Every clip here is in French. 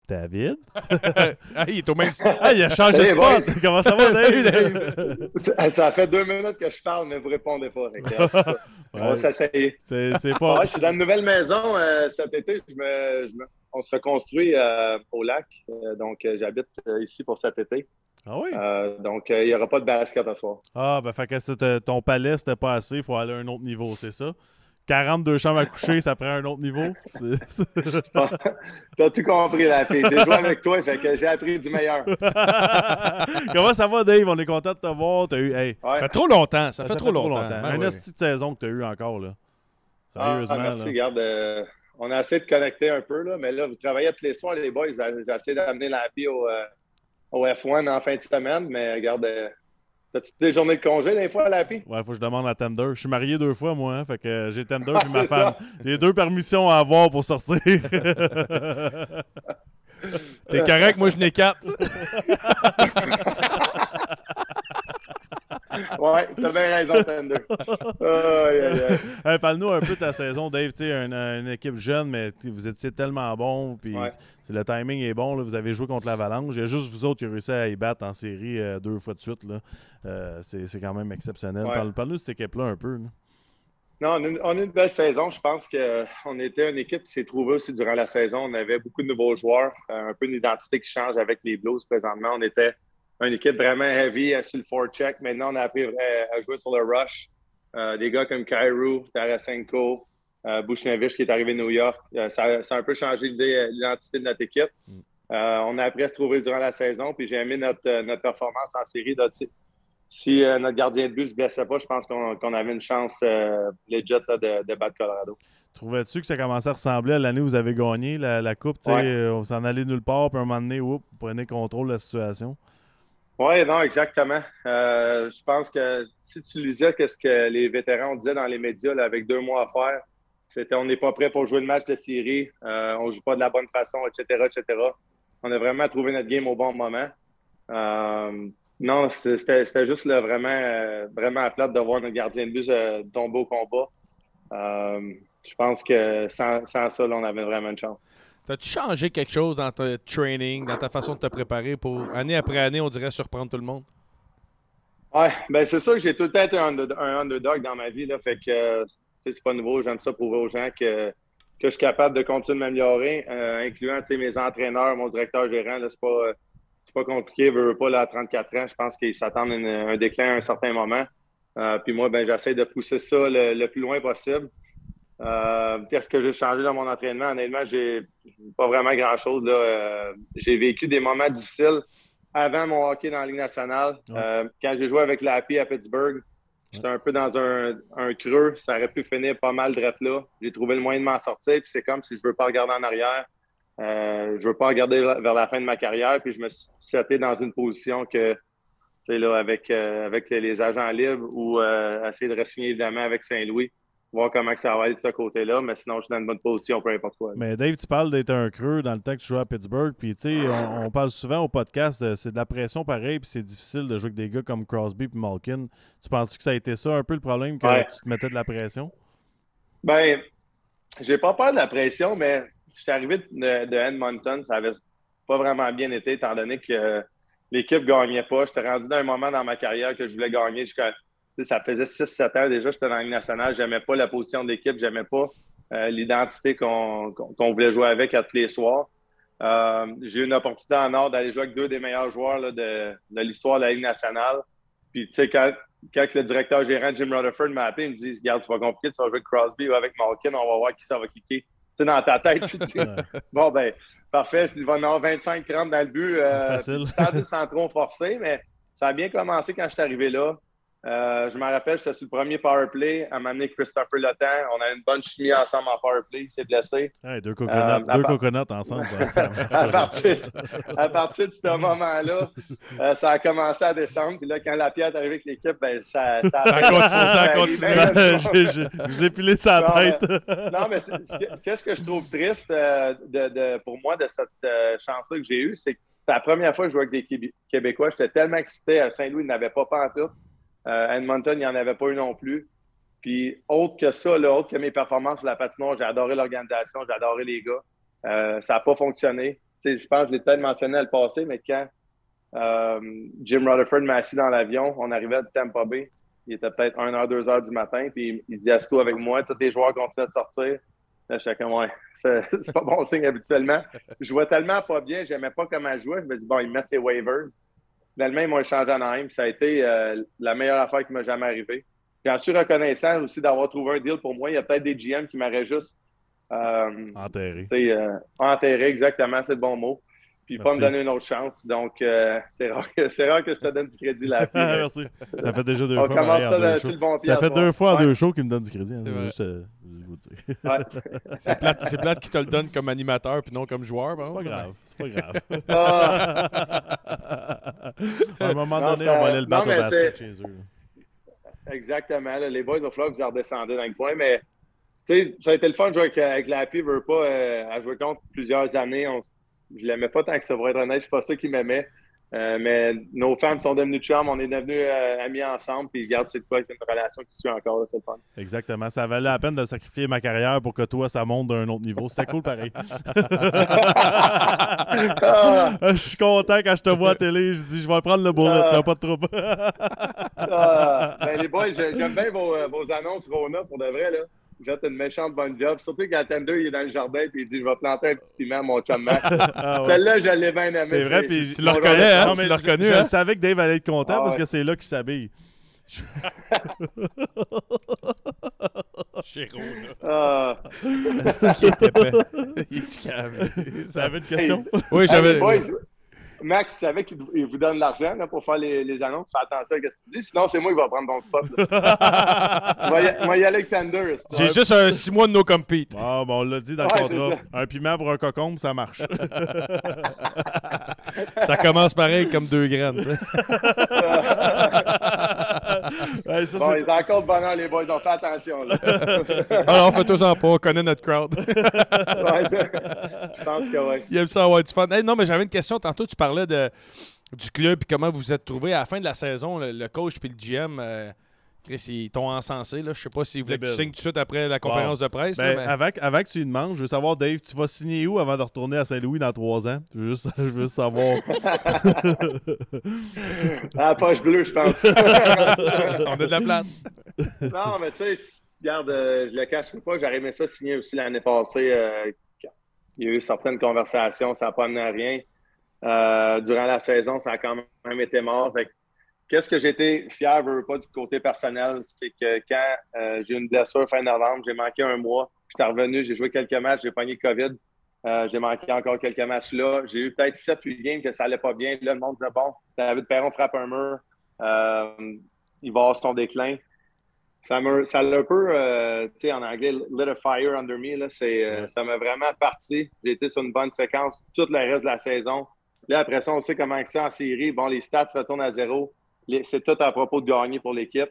David? Il est au même... Il a changé de spot! Comment ça va, Dave? Ça fait 2 minutes que je parle, mais vous répondez pas. On va s'essayer. C'est pas... je suis dans une nouvelle maison cet été. On se reconstruit au lac. Donc, j'habite ici pour cet été. Ah oui? Donc, il n'y aura pas de basket à soir. Ah, ben, fait que ton palais, c'était pas assez. Il faut aller à un autre niveau, c'est ça? 42 chambres à coucher, ça prend un autre niveau? T'as tout compris, la fille. J'ai joué avec toi, fait que j'ai appris du meilleur. Comment ça va, Dave? On est content de te voir. T'as eu, Ça fait trop longtemps. Ça fait trop longtemps. Un esti de saison que tu as eu encore, là. Sérieusement. Merci, là. regarde. On a essayé de connecter un peu, là, mais là, vous travaillez tous les soirs, les boys. J'ai essayé d'amener la vie au F1 en fin de semaine, mais regarde, t'as-tu des journées de congé des fois à la PI? Ouais, faut que je demande à Tender. Je suis marié 2 fois, moi, hein, fait que j'ai Tender puis ma femme. J'ai 2 permissions à avoir pour sortir. T'es correct, moi je n'ai 4. Ouais, t'as bien raison, Tender. Hey, parle-nous un peu de ta saison, Dave. Tu sais, une équipe jeune, mais vous étiez tellement bon. Puis le timing est bon. Là, vous avez joué contre l'Avalanche. Il y a juste vous autres qui avez réussi à y battre en série 2 fois de suite. Là. C'est quand même exceptionnel. Parle-nous de cette équipe-là un peu. Là. Non, on a une belle saison. Je pense qu'on était une équipe qui s'est trouvée aussi durant la saison. On avait beaucoup de nouveaux joueurs, un peu une identité qui change avec les Blues présentement. On était une équipe vraiment heavy sur le forecheck. Maintenant, on a appris à jouer sur le rush. Des gars comme Kyrou, Tarasenko, Bushnevich qui est arrivé de New York. Ça a un peu changé l'identité de notre équipe. On a appris à se trouver durant la saison. Puis j'ai aimé notre performance en série. Si notre gardien de but ne se blessait pas, je pense qu'on avait une chance legit de battre Colorado. Trouvais-tu que ça commençait à ressembler à l'année où vous avez gagné la Coupe? On s'en allait nulle part, puis à un moment donné, vous prenez contrôle de la situation? Oui, non, exactement. Je pense que si tu lisais ce que les vétérans disaient dans les médias là, avec 2 mois à faire, c'était on n'est pas prêt pour jouer le match de série, on ne joue pas de la bonne façon, etc., etc. On a vraiment trouvé notre game au bon moment. Non, c'était juste là, vraiment à plate de voir notre gardien de but tomber au combat. Je pense que sans ça, là, on avait vraiment une chance. T'as-tu changé quelque chose dans ton training, dans ta façon de te préparer pour, année après année, on dirait surprendre tout le monde? Ouais, ben c'est ça que j'ai tout le temps été un underdog dans ma vie. Là, fait que c'est pas nouveau. J'aime ça prouver aux gens que je suis capable de continuer de m'améliorer, incluant mes entraîneurs, mon directeur gérant. Là, c'est pas compliqué. Je veux pas là, à 34 ans. Je pense qu'ils s'attendent à un déclin à un certain moment. Puis moi, ben j'essaie de pousser ça le plus loin possible. Qu'est-ce que j'ai changé dans mon entraînement? Honnêtement, j'ai pas vraiment grand-chose. J'ai vécu des moments difficiles avant mon hockey dans la Ligue nationale. Quand j'ai joué avec l'API à Pittsburgh, j'étais un peu dans un creux. Ça aurait pu finir pas mal drette là. J'ai trouvé le moyen de m'en sortir. Puis c'est comme si je veux pas regarder en arrière. Je veux pas regarder vers la fin de ma carrière. Puis je me suis seté dans une position que, là, avec les agents libres ou essayer de re-signer évidemment avec Saint-Louis. Voir comment ça va aller de ce côté-là, mais sinon, je suis dans une bonne position, peu importe quoi. Mais Dave, tu parles d'être un creux dans le temps que tu jouais à Pittsburgh, puis tu sais, on parle souvent au podcast, c'est de la pression pareil, puis c'est difficile de jouer avec des gars comme Crosby et Malkin. Tu penses que ça a été ça un peu le problème, que tu te mettais de la pression? Ben, j'ai pas peur de la pression, mais je suis arrivé de Edmonton, ça avait pas vraiment bien été, étant donné que l'équipe gagnait pas. J'étais rendu dans un moment dans ma carrière que je voulais gagner. Ça faisait 6-7 ans déjà, j'étais dans la Ligue nationale. J'aimais pas la position de l'équipe, j'aimais pas l'identité qu'on voulait jouer avec à tous les soirs. J'ai eu une opportunité en or d'aller jouer avec 2 des meilleurs joueurs là, de l'histoire de la Ligue nationale. Puis, tu sais, quand le directeur gérant Jim Rutherford m'a appelé, il me dit « Regarde, c'est pas compliqué, tu vas jouer avec Crosby ou avec Malkin, on va voir qui ça va cliquer. » Tu sais, dans ta tête, tu te dis « Bon, ben, parfait, il va en avoir 25-30 dans le but. Sans trop forcer, mais ça a bien commencé quand je suis arrivé là. Je me rappelle, j'étais sur le premier power play à m'amener Christopher Letang. On a une bonne chimie ensemble en power play. Il s'est blessé. Hey, deux coconuts ensemble. à partir de ce moment-là, ça a commencé à descendre. Puis là, quand la pierre est arrivée avec l'équipe, ben, ça a continué. Je vous ai pilé sa tête. Non, mais qu'est-ce que je trouve triste pour moi de cette chance-là que j'ai eue, c'est que c'était la première fois que je jouais avec des Québécois. J'étais tellement excité. À Saint-Louis, il n'avait pas pantoute. Edmonton, il n'y en avait pas eu non plus. Puis, autre que ça, autre que mes performances sur la patinoire, j'ai adoré l'organisation, j'ai adoré les gars. Ça n'a pas fonctionné. je pense que je l'ai peut-être mentionné à le passé, mais quand Jim Rutherford m'a assis dans l'avion, on arrivait de Tampa Bay. Il était peut-être 1h, 2h du matin, puis il dit assis-toi avec moi, tous les joueurs continuent de sortir. Là, j'étais comme, ouais, c'est pas bon signe habituellement. Je jouais tellement pas bien, j'aimais pas comment je jouais. Je me dis, bon, il met ses waivers. Finalement, ils m'ont échangé en Anaheim. Ça a été la meilleure affaire qui m'est jamais arrivée. Puis en suis reconnaissant aussi d'avoir trouvé un deal pour moi. Il y a peut-être des GM qui m'auraient juste enterré, exactement, c'est le bon mot. Puis Merci. pas me donner une autre chance. Donc, c'est rare que je te donne du crédit là. Merci. Ça fait déjà 2 on fois. commence pareil, ça sur le bon pied. Ça fait 2 fois en ouais. 2 shows qu'il me donne du crédit. Hein, juste, vous dire. Ouais. C'est plate qu'il te le donne comme animateur puis non comme joueur. C'est pas grave. C'est pas grave. À un moment donné, on va aller le battre au basket chez eux. Exactement. Là, les boys, il va falloir que vous redescendez dans le coin. Mais ça a été le fun de jouer avec Lappy. Je veux pas à jouer contre plusieurs années. Je ne l'aimais pas tant que ça, pour être honnête. Je ne suis pas ça qu'il m'aimait. Mais nos femmes sont devenues chums. On est devenus amis ensemble. Puis regarde, c'est quoi, avec une relation qui suit encore. C'est le fun. Exactement. Ça valait la peine de sacrifier ma carrière pour que toi, ça monte d'un autre niveau. C'était cool pareil. Je suis content quand je te vois à la télé. Je dis, je vais prendre le bullet. T'as pas de trouble. Ben, les boys, j'aime bien vos annonces, Rona, pour de vrai. Là. Vous faites une méchante bonne job. Surtout quand Tender il est dans le jardin et il dit, je vais planter un petit piment, mon chum Max. Celle-là, je l'ai bien aimée. C'est vrai, puis tu le reconnais, hein? Tu l'as reconnu, je savais que Dave allait être content parce que c'est là qu'il s'habille. Chéro, là. C'est qui est épais. Il est calme. Ça avait une question? Oui, j'avais... Max, tu savais qu'il vous donne de l'argent là, pour faire les annonces. Fais attention à ce que tu dis. Sinon, c'est moi qui va prendre ton spot. Moi, y aller avec Thunder. J'ai juste un 6 mois de no compete. Ah, bon, on l'a dit dans le contrat. Un piment pour un cocombe, ça marche. Ça commence pareil comme 2 graines. Bon, ils ont encore de bonheur, les boys. Ils ont fait attention. Là. Alors, fais-toi-en pas. On connaît notre crowd. Je pense que oui. Il aime ça avoir du fun. Hey, non, mais j'avais une question. Tantôt, tu parlais du club et comment vous vous êtes trouvés. À la fin de la saison, le coach puis le GM, Chris, ils t'ont encensé. Là. Je sais pas s'ils voulaient que tu signes tout de suite après la conférence de presse. Ben, là, mais... avant que tu lui demandes, je veux savoir, Dave, tu vas signer où avant de retourner à Saint-Louis dans 3 ans? Je veux savoir. Ah, poche bleue, je pense. On a de la place. Non, mais tu sais, regarde, je le cache pas. J'aurais aimé ça signer aussi l'année passée. Il y a eu certaines conversations, ça n'a pas amené à rien. Durant la saison, ça a quand même été mort. Fait que, qu'est-ce que j'ai été fier, je veux pas, du côté personnel, c'est que quand j'ai eu une blessure fin novembre, j'ai manqué 1 mois, j'étais revenu, j'ai joué quelques matchs, j'ai pogné COVID, j'ai manqué encore quelques matchs là. J'ai eu peut-être 7-8 games que ça allait pas bien. Là, le monde disait, bon, David Perron frappe un mur, il va avoir son déclin. Ça l'a un peu, tu sais, en anglais, lit a fire under me. Là, ça m'a vraiment parti. J'ai été sur une bonne séquence tout le reste de la saison. Là, après ça, on sait comment c'est en série. Bon, les stats retournent à 0. C'est tout à propos de gagner pour l'équipe.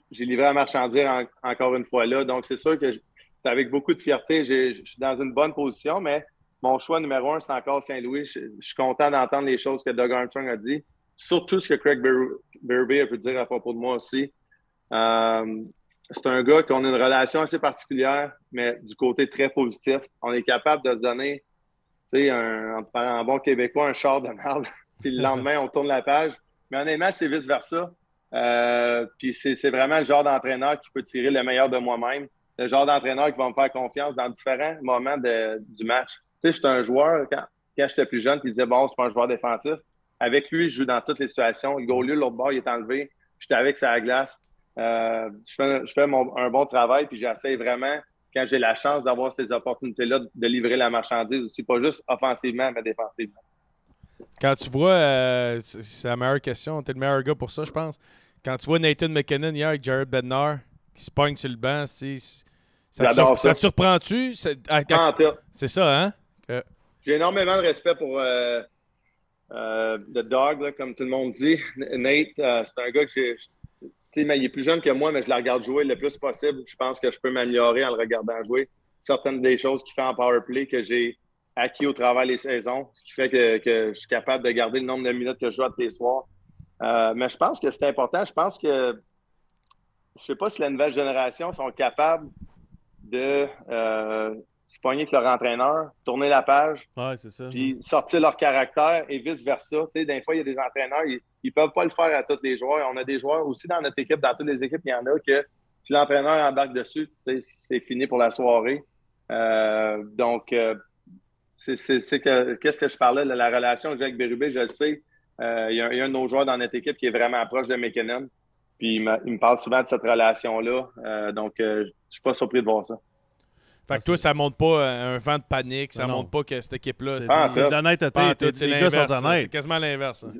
J'ai livré la marchandise encore une fois là. Donc, c'est sûr que c'est avec beaucoup de fierté. Je suis dans une bonne position, mais mon choix numéro 1, c'est encore Saint-Louis. Je suis content d'entendre les choses que Doug Armstrong a dit. Surtout ce que Craig Berube a pu dire à propos de moi aussi. C'est un gars qu'on a une relation assez particulière, mais du côté très positif. On est capable de se donner, tu sais, en bon québécois, un char de merde. Puis le lendemain, on tourne la page. Mais honnêtement, c'est vice-versa. Puis c'est vraiment le genre d'entraîneur qui peut tirer le meilleur de moi-même. Le genre d'entraîneur qui va me faire confiance dans différents moments du match. Tu sais, j'étais un joueur, quand j'étais plus jeune, puis il disait, bon, c'est pas un joueur défensif. Avec lui, je joue dans toutes les situations. Le goal lieu, l'autre bord, il est enlevé. J'étais avec sa glace. Je fais un bon travail, puis j'essaie vraiment, quand j'ai la chance d'avoir ces opportunités-là, de livrer la marchandise aussi, pas juste offensivement, mais défensivement. Quand tu vois, c'est la meilleure question, t'es le meilleur gars pour ça, je pense. Quand tu vois Nathan McKinnon hier avec Jared Bednar qui se pogne sur le banc, ça te surprend-tu? C'est ça, hein? J'ai énormément de respect pour The Dog, là, comme tout le monde dit. Nate, c'est un gars que il est plus jeune que moi, mais je le regarde jouer le plus possible. Je pense que je peux m'améliorer en le regardant jouer. Certaines des choses qu'il fait en power play que j'ai acquis au travers des saisons, ce qui fait que je suis capable de garder le nombre de minutes que je joue tous les soirs. Mais je pense que c'est important. Je pense que je ne sais pas si la nouvelle génération sont capables de se pogner avec leur entraîneur, tourner la page, c'est ça. Puis sortir leur caractère et vice-versa. Tu sais, des fois, il y a des entraîneurs, ils ne peuvent pas le faire à tous les joueurs. On a des joueurs aussi dans notre équipe, dans toutes les équipes, il y en a que si l'entraîneur embarque dessus, c'est fini pour la soirée. Qu'est-ce que je parlais de la relation que j'ai avec Bérubé, je le sais. Il y a un de nos joueurs dans notre équipe qui est vraiment proche de McKinnon. Puis il me parle souvent de cette relation-là. Donc, je ne suis pas surpris de voir ça. Fait que toi, ça montre pas un vent de panique, ça montre pas que cette équipe-là... C'est de l'honnêteté, les gars sont honnêtes. C'est quasiment l'inverse. Hein.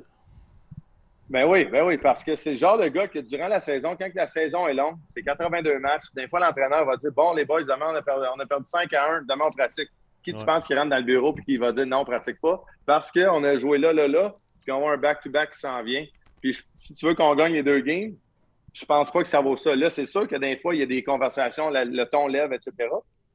Ben oui, parce que c'est le genre de gars que durant la saison, quand la saison est longue, c'est 82 matchs, des fois l'entraîneur va dire « Bon, les boys, demain, on a perdu 5-1, demain, on pratique. » Qui tu penses qui rentre dans le bureau et qui va dire « Non, on ne pratique pas? » Parce qu'on a joué là, puis on a un back-to-back qui s'en vient. Puis si tu veux qu'on gagne les 2 games, je pense pas que ça vaut ça. Là, c'est sûr que des fois, il y a des conversations, le ton lève, etc.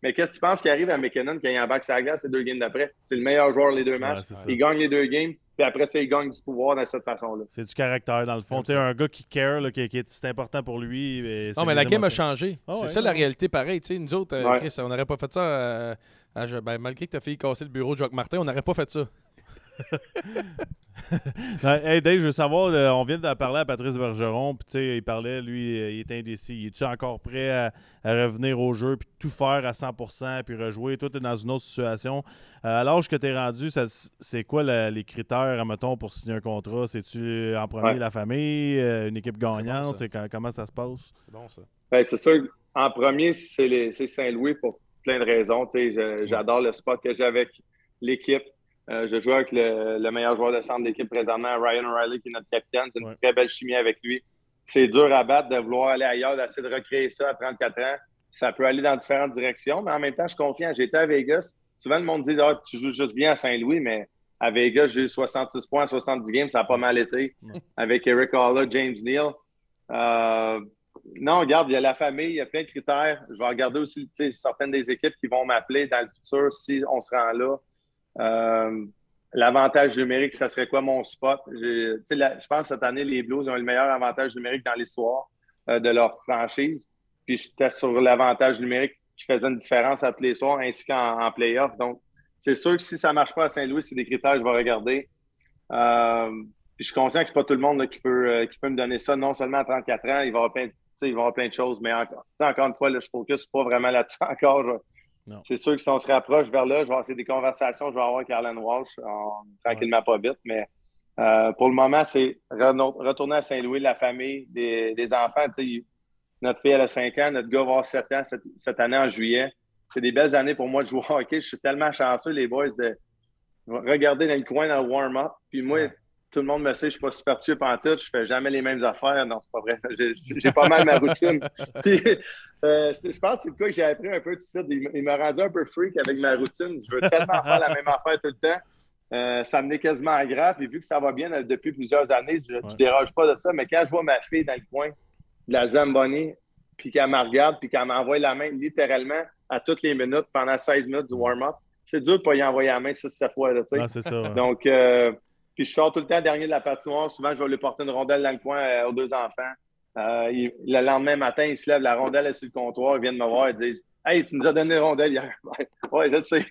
Mais qu'est-ce que tu penses qui arrive à McKinnon quand il embarque sa glace ces 2 games d'après? C'est le meilleur joueur les 2 matchs. Il gagne les 2 games, puis après ça, il gagne du pouvoir de cette façon-là. C'est du caractère, dans le fond. Tu sais, un gars qui care, là, c'est important pour lui. Non, mais la game a changé. C'est ça la réalité, pareil. Tu sais, nous autres, Chris, on n'aurait pas fait ça malgré que tu as failli casser le bureau de Jacques Martin, on n'aurait pas fait ça. Hey Dave, je veux savoir, on vient de parler à Patrice Bergeron, puis tu sais, il parlait, lui, il est indécis. Es-tu encore prêt à revenir au jeu, puis tout faire à 100%, puis rejouer? Toi, tu es dans une autre situation. À l'âge que tu es rendu, c'est quoi les critères, admettons, pour signer un contrat? C'est-tu en premier la famille, une équipe gagnante? Bon, comment ça se passe? C'est bon, ça. Ben, c'est sûr, en premier, c'est Saint-Louis pour plein de raisons. J'adore le spot que j'ai avec l'équipe. Je joue avec le meilleur joueur de centre d'équipe présentement, Ryan O'Reilly, qui est notre capitaine. C'est une très belle chimie avec lui. C'est dur à battre de vouloir aller ailleurs, d'essayer de recréer ça à 34 ans. Ça peut aller dans différentes directions, mais en même temps, je suis confiant. J'étais à Vegas. Souvent, le monde dit tu joues juste bien à Saint-Louis, mais à Vegas, j'ai eu 66 points, 70 games. Ça a pas mal été. Avec Eric Halla, James Neal. Non, regarde, il y a la famille, il y a plein de critères. Je vais regarder aussi certaines des équipes qui vont m'appeler dans le futur si on se rend là. L'avantage numérique, ça serait quoi mon spot? Je pense que cette année, les Blues ont le meilleur avantage numérique dans l'histoire de leur franchise. Puis j'étais sur l'avantage numérique qui faisait une différence à tous les soirs ainsi qu'en play-off. Donc, c'est sûr que si ça ne marche pas à Saint-Louis, c'est des critères que je vais regarder. Puis je suis conscient que ce n'est pas tout le monde là, qui peut me donner ça. Non seulement à 34 ans, il va y avoir plein de choses. Mais encore une fois, là, je ne focus pas vraiment là-dessus encore. C'est sûr que si on se rapproche vers là, je vais avoir des conversations, je vais avoir avec Alan Walsh, tranquillement pas vite, mais pour le moment, c'est retourner à Saint-Louis, la famille, des enfants. Notre fille, elle a 5 ans, notre gars va avoir 7 ans cette année en juillet. C'est des belles années pour moi de jouer au hockey. Je suis tellement chanceux, les boys, de regarder dans le coin dans le warm-up. Puis moi, tout le monde me sait, je ne suis pas superstitieux pantoute, je ne fais jamais les mêmes affaires. Non, c'est pas vrai. J'ai pas mal ma routine. Puis, je pense que c'est le cas que j'ai appris un peu de ça. Il m'a rendu un peu freak avec ma routine. Je veux tellement faire la même affaire tout le temps. Ça me met quasiment à grave. Et vu que ça va bien depuis plusieurs années, je ne déroge pas de ça. Mais quand je vois ma fille dans le coin de la Zamboni, puis qu'elle me regarde, puis qu'elle m'envoie la main littéralement à toutes les minutes pendant 16 minutes du warm-up, c'est dur de ne pas y envoyer la main 6-7 fois. Là, c'est ça. Ouais. Donc, puis je sors tout le temps dernier de la patinoire. Souvent, je vais lui porter une rondelle dans le coin aux 2 enfants. Le lendemain matin, ils se lèvent, la rondelle est sur le comptoir, ils viennent me voir et disent « Hey, tu nous as donné une rondelle hier. » Oui, je sais.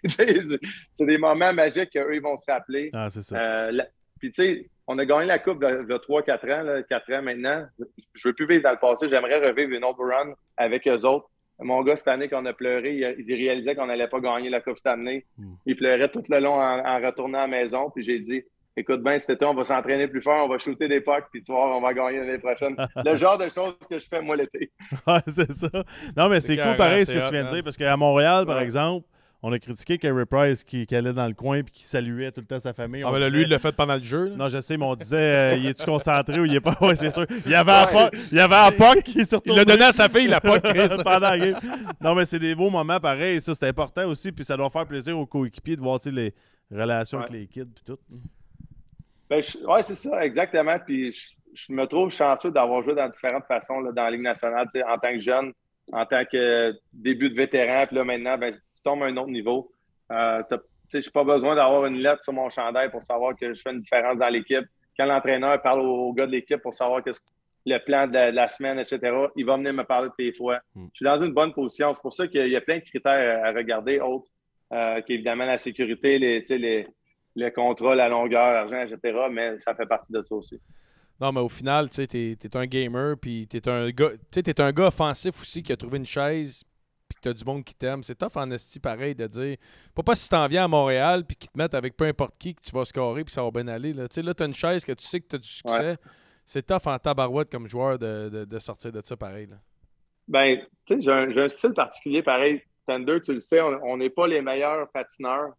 C'est des moments magiques qu'eux, ils vont se rappeler. Ah, c'est ça. Puis, tu sais, on a gagné la Coupe de 3-4 ans, là, 4 ans maintenant. Je ne veux plus vivre dans le passé. J'aimerais revivre une autre run avec eux autres. Mon gars, cette année qu'on a pleuré, il réalisait qu'on n'allait pas gagner la Coupe cette année. Il pleurait tout le long en retournant à la maison. Puis j'ai dit « Écoute bien, cet été, on va s'entraîner plus fort, on va shooter des pucks, puis tu vois, on va gagner l'année prochaine. » Le genre de choses que je fais, moi, l'été. Ouais, c'est ça. Non, mais c'est cool, pareil, ce que tu viens de dire, parce qu'à Montréal, par exemple, on a critiqué Carey Price qui allait dans le coin et qui saluait tout le temps sa famille. Mais là, lui, il l'a fait pendant le jeu. Là. Non, je sais, mais on disait, il est-tu concentré ou il est pas? Oui, c'est sûr. Il y avait un puck qui est surtout. Il l'a donné à sa fille, la puck, Chris. Pendant la game. Non, mais c'est des beaux moments pareils. Ça, c'est important aussi. Puis ça doit faire plaisir aux coéquipiers de voir les relations avec les kids et tout. Oui, c'est ça, exactement. Puis je me trouve chanceux d'avoir joué dans différentes façons là, dans la Ligue nationale, en tant que jeune, en tant que début de vétéran. Puis là, maintenant, tu tombes à un autre niveau. Je n'ai pas besoin d'avoir une lettre sur mon chandail pour savoir que je fais une différence dans l'équipe. Quand l'entraîneur parle aux gars de l'équipe pour savoir le plan de la semaine, etc., il va venir me parler toutes les fois. Je suis dans une bonne position. C'est pour ça qu'il y a plein de critères à regarder autres qui est évidemment la sécurité, les contrats, la longueur, l'argent, etc. Mais ça fait partie de ça aussi. Non, mais au final, tu sais, t'es un gamer, puis t'es un gars offensif aussi qui a trouvé une chaise, puis que t'as du monde qui t'aime. C'est tough en esti pareil de dire, pas si t'en viens à Montréal, puis qu'ils te mettent avec peu importe qui, que tu vas scorer, puis ça va bien aller. Là, tu sais, là, t'as une chaise que tu sais que t'as du succès. Ouais. C'est tough en tabarouette comme joueur de sortir de ça pareil. Là. Ben, tu sais, j'ai un style particulier pareil. Thunder, tu le sais, on n'est pas les meilleurs patineurs.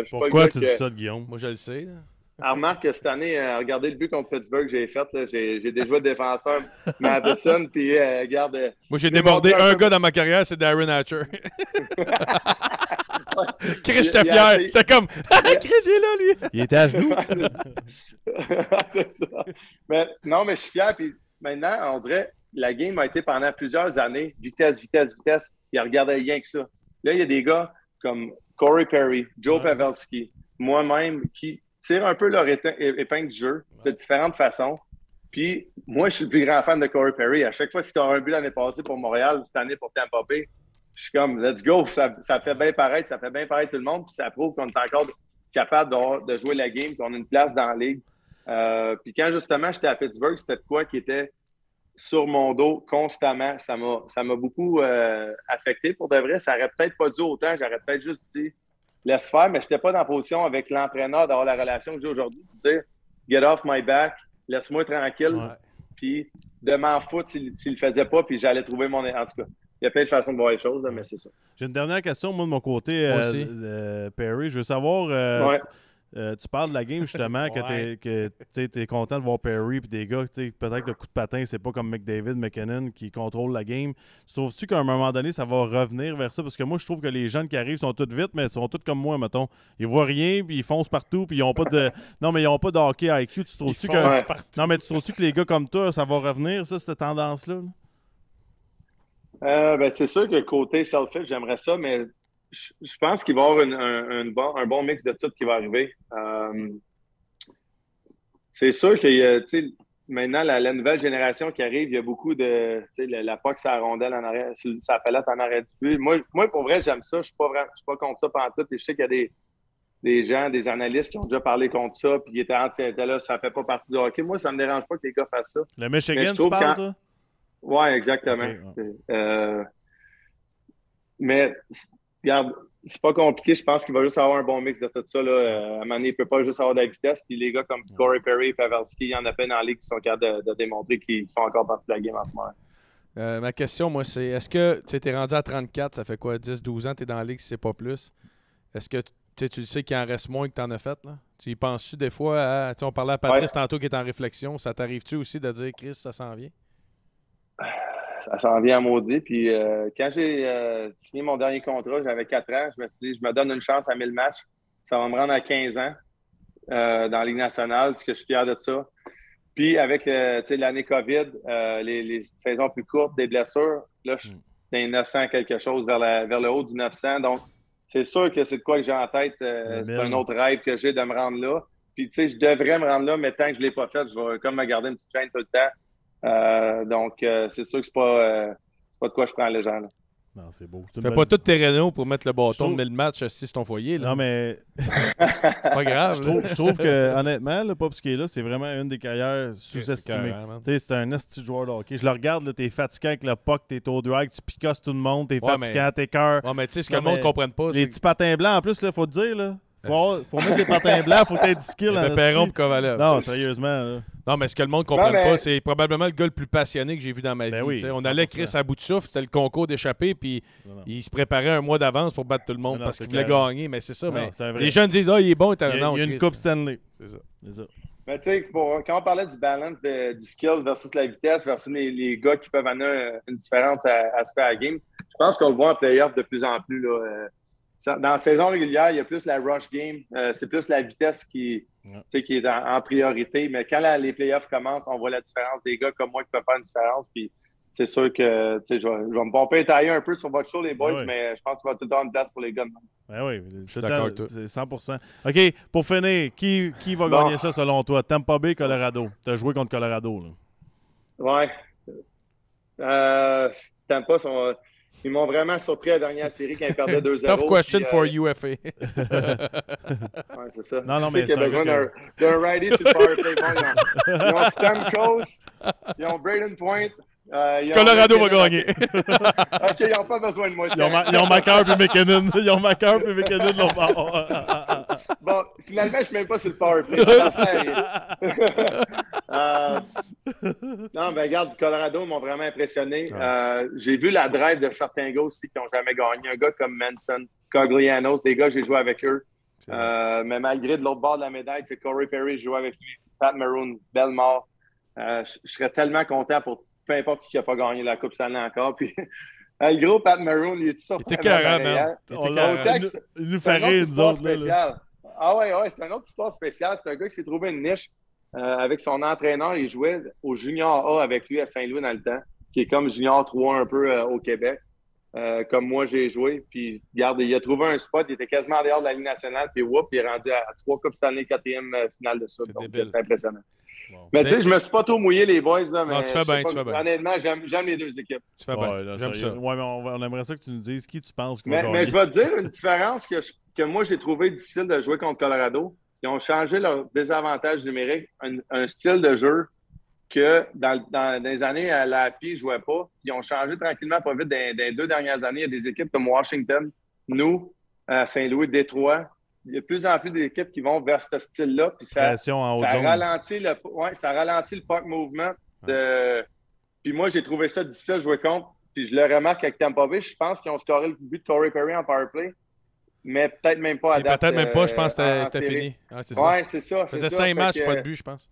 Pourquoi tu dis ça, Guillaume? Moi, je le sais. Là. Alors, remarque que cette année, regardez le but contre Pittsburgh que j'ai fait. J'ai des joueurs de défenseurs, Madison, puis regarde. Moi, j'ai débordé un gars dans ma carrière, c'est Darren Hatcher. Chris, j'étais fier. J'étais comme, Chris, il est là, lui. Il était à genoux. C'est ça. Mais non, mais je suis fier. Puis maintenant, on dirait, la game a été pendant plusieurs années, vitesse. Il regardait rien que ça. Là, il y a des gars comme Corey Perry, Joe Pavelski, moi-même, qui tirent un peu leur épingle du jeu de différentes façons. Puis, moi, je suis le plus grand fan de Corey Perry. À chaque fois, si tu as un but l'année passée pour Montréal, cette année pour Tampa Bay, je suis comme, let's go. Ça fait bien paraître, tout le monde. Puis, ça prouve qu'on est encore capable de jouer la game, qu'on a une place dans la ligue. Puis, quand justement, j'étais à Pittsburgh, c'était de quoi qui était sur mon dos constamment. Ça m'a beaucoup affecté. Pour de vrai, ça aurait peut-être pas dû autant. J'aurais peut-être juste dit laisse faire, mais je n'étais pas dans la position avec l'entraîneur d'avoir la relation que j'ai aujourd'hui. Dire get off my back, laisse-moi tranquille. Ouais. Puis de m'en foutre s'il ne le faisait pas, puis j'allais trouver mon. En tout cas, il y a plein de façons de voir les choses, là, mais c'est ça. J'ai une dernière question, moi, de mon côté, Perry. Je veux savoir. Tu parles de la game, justement, que tu es content de voir Perry et des gars, peut-être le coup de patin, c'est pas comme McDavid, McKinnon qui contrôle la game. Trouves-tu qu'à un moment donné, ça va revenir vers ça? Parce que moi, je trouve que les jeunes qui arrivent sont tous vite, mais ils sont tous comme moi, mettons. Ils voient rien, puis ils foncent partout, puis ils n'ont pas de... Non, mais ils n'ont pas de hockey IQ. Tu trouves-tu que... Non, mais tu trouves-tu que les gars comme toi, ça va revenir, ça, cette tendance-là? Ben, c'est sûr que côté selfish, j'aimerais ça, mais... Je pense qu'il va y avoir un bon mix de tout qui va arriver. C'est sûr que maintenant, la nouvelle génération qui arrive, il y a beaucoup de la POC, sa rondelle en arrière, sa palette en arrière du but. Moi, pour vrai, j'aime ça. Je suis pas contre ça pantoute. Et je sais qu'il y a des gens, des analystes qui ont déjà parlé contre ça, puis qui étaient là, ça fait pas partie du hockey. Moi, ça me dérange pas que les gars fassent ça. Le Michigan, tu parles, toi? Oui, exactement. Okay. Mais... Regarde, c'est pas compliqué. Je pense qu'il va juste avoir un bon mix de tout ça. Là. À un moment donné, il ne peut pas juste avoir de la vitesse. Puis les gars comme Corey Perry et Pavelski, il y en a plein dans la ligue qui sont capables de démontrer qu'ils font encore partie de la game en ce moment. Ma question, moi, c'est est-ce que tu es rendu à 34, ça fait quoi, 10-12 ans, tu es dans la ligue si c'est pas plus? Est-ce que tu le sais qu'il en reste moins que tu en as fait? Là? Tu y penses-tu des fois à. On parlait à Patrice tantôt qui est en réflexion. Ça t'arrive-tu aussi de dire, Chris, ça s'en vient? Ça s'en vient à maudit. Puis quand j'ai signé mon dernier contrat, j'avais 4 ans. Je me suis dit, je me donne une chance à 1000 matchs. Ça va me rendre à 15 ans dans la Ligue nationale, parce que je suis fier de ça. Puis avec l'année COVID, les saisons plus courtes, des blessures, là, je suis dans 900 quelque chose, vers le haut du 900. Donc, c'est sûr que c'est de quoi que j'ai en tête. C'est un autre rêve que j'ai de me rendre là. Puis, tu sais, je devrais me rendre là, mais tant que je ne l'ai pas fait, je vais comme me garder une petite chaîne tout le temps. Donc, c'est sûr que c'est pas de quoi je prends les gens. Là. Non, c'est beau. Fais pas tous tes rénaux pour mettre le bâton de 1000 matchs assis sur ton foyer. Là. Non, mais. C'est pas grave. Je trouve que, honnêtement, le Pop qui est là, c'est vraiment une des carrières sous-estimées. C'est un esti joueur de hockey. Je le regarde, t'es fatiguant avec le puck, t'es au drag, tu picasses tout le monde, t'es fatiguant, t'es cœur. Ouais, mais tu sais, ce que le monde ne comprenne pas, les petits patins blancs, en plus, il faut te dire, là. Pour mettre des patins blancs, il faut être du skill. Perron pour Kovalev. Non, sérieusement. Là. Non, mais ce que le monde ne comprenne pas, c'est probablement le gars le plus passionné que j'ai vu dans ma vie. Oui, on allait Chris à bout de souffle, c'était le concours d'échappée, puis il se préparait un mois d'avance pour battre tout le monde parce qu'il voulait gagner. Mais c'est ça. Mais les jeunes disent il est bon. Il y a une Coupe Stanley. C'est ça. Mais tu sais, quand on parlait du balance du skill versus la vitesse versus les gars qui peuvent amener une différente aspect à la game, je pense qu'on le voit en play-off de plus en plus. Là, dans la saison régulière, il y a plus la rush game. C'est plus la vitesse qui est en priorité. Mais quand les playoffs commencent, on voit la différence des gars comme moi qui peuvent faire une différence. Puis c'est sûr que je vais me pomper tailler un peu sur votre show, les boys, mais je pense qu'il va tout le temps une place pour les gars. Oui, je suis d'accord avec toi. 100%. OK, pour finir, qui va gagner ça selon toi? Tampa Bay, Colorado. Tu as joué contre Colorado. Là. Ouais. Tampa sont... Ils m'ont vraiment surpris à la dernière série quand ils perdaient 2-0. Tough question for UFA. Ouais, c'est ça. Non, mais qu'il y a besoin d'un righty sur le power play. Bon, ils ont Stamkos, ils ont Braden Point. Colorado va gagner. OK, ils n'ont pas besoin de moi. Ils ont Macar puis McKinnon. Ils ont Macar puis McKinnon de l'autre bord. Bon, finalement, je ne suis même pas sur le power play. Non, ben regarde, Colorado m'ont vraiment impressionné. J'ai vu la drive de certains gars aussi qui n'ont jamais gagné. Un gars comme Manson, Coglianos, des gars, j'ai joué avec eux. Mais malgré de l'autre bord de la médaille, c'est Corey Perry, j'ai joué avec lui, Pat Maroon, Belmore. Je serais tellement content pour peu importe qui n'a pas gagné la Coupe Stanley encore. Puis, le gros Pat Maroon, il est sorti. Il était carré, man. Il nous fait rire, nous autres. Là. Ah ouais, c'est une autre histoire spéciale. C'est un gars qui s'est trouvé une niche avec son entraîneur. Il jouait au Junior A avec lui à Saint-Louis dans le temps, qui est comme Junior 3 un peu au Québec, comme moi j'ai joué. Puis, regarde, il a trouvé un spot. Il était quasiment dehors de la Ligue nationale. Puis, il est rendu à 3 Coupes Stanley, 4e finale de ça. Donc, c'est impressionnant. Wow. Mais tu sais, je me suis pas trop mouillé, les boys. Là, mais non, tu fais bien, tu fais bien. Honnêtement, j'aime les deux équipes. Tu fais bien. J'aime ça. Ouais, mais on aimerait ça que tu nous dises qui tu penses mais je vais te dire une différence que moi, j'ai trouvé difficile de jouer contre Colorado. Ils ont changé leur désavantage numérique, un style de jeu que dans les années à la API, ils ne jouaient pas. Ils ont changé tranquillement, pas vite, dans les 2 dernières années. Il y a des équipes comme Washington, nous, à Saint-Louis, Détroit. Il y a de plus en plus d'équipes qui vont vers ce style-là. Puis ça ralentit le puck movement. Puis moi, j'ai trouvé ça difficile de jouer contre. Puis je le remarque avec Tampa Bay. Je pense qu'ils ont scoré le but de Corey Perry en power play. Mais peut-être même pas à date. Peut-être même pas, je pense que c'était fini. C'est ça. Ça faisait 5 matchs, pas de but, je pense.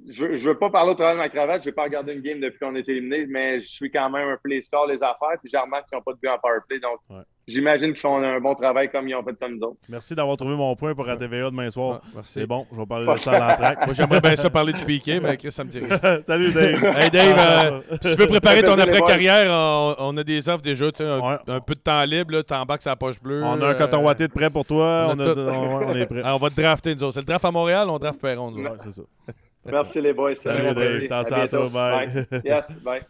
Je ne veux pas parler au travers de ma cravate. Je n'ai pas regardé une game depuis qu'on a été éliminé, mais je suis quand même un peu les scores, les affaires. Puis je remarque qu'ils n'ont pas de but en power play. Donc, j'imagine qu'ils font un bon travail comme ils ont fait comme nous autres. Merci d'avoir trouvé mon point pour la TVA demain soir. C'est bon, je vais parler de ça à l'entraque. Moi, j'aimerais bien ça parler du piqué, mais ça me dit rien. Salut, Dave. Hey, Dave, si tu veux préparer ton après-carrière, on a des offres déjà. Un peu de temps libre, tu embarques sur la poche bleue. On a un coton watté de prêt pour toi. On est prêt. On va te drafter, nous autres. C'est le draft à Montréal, on draft Perron, nous autres. C'est ça. Merci, les boys. Salut, Dave. T'en sors à toi. Bye. Yes, bye.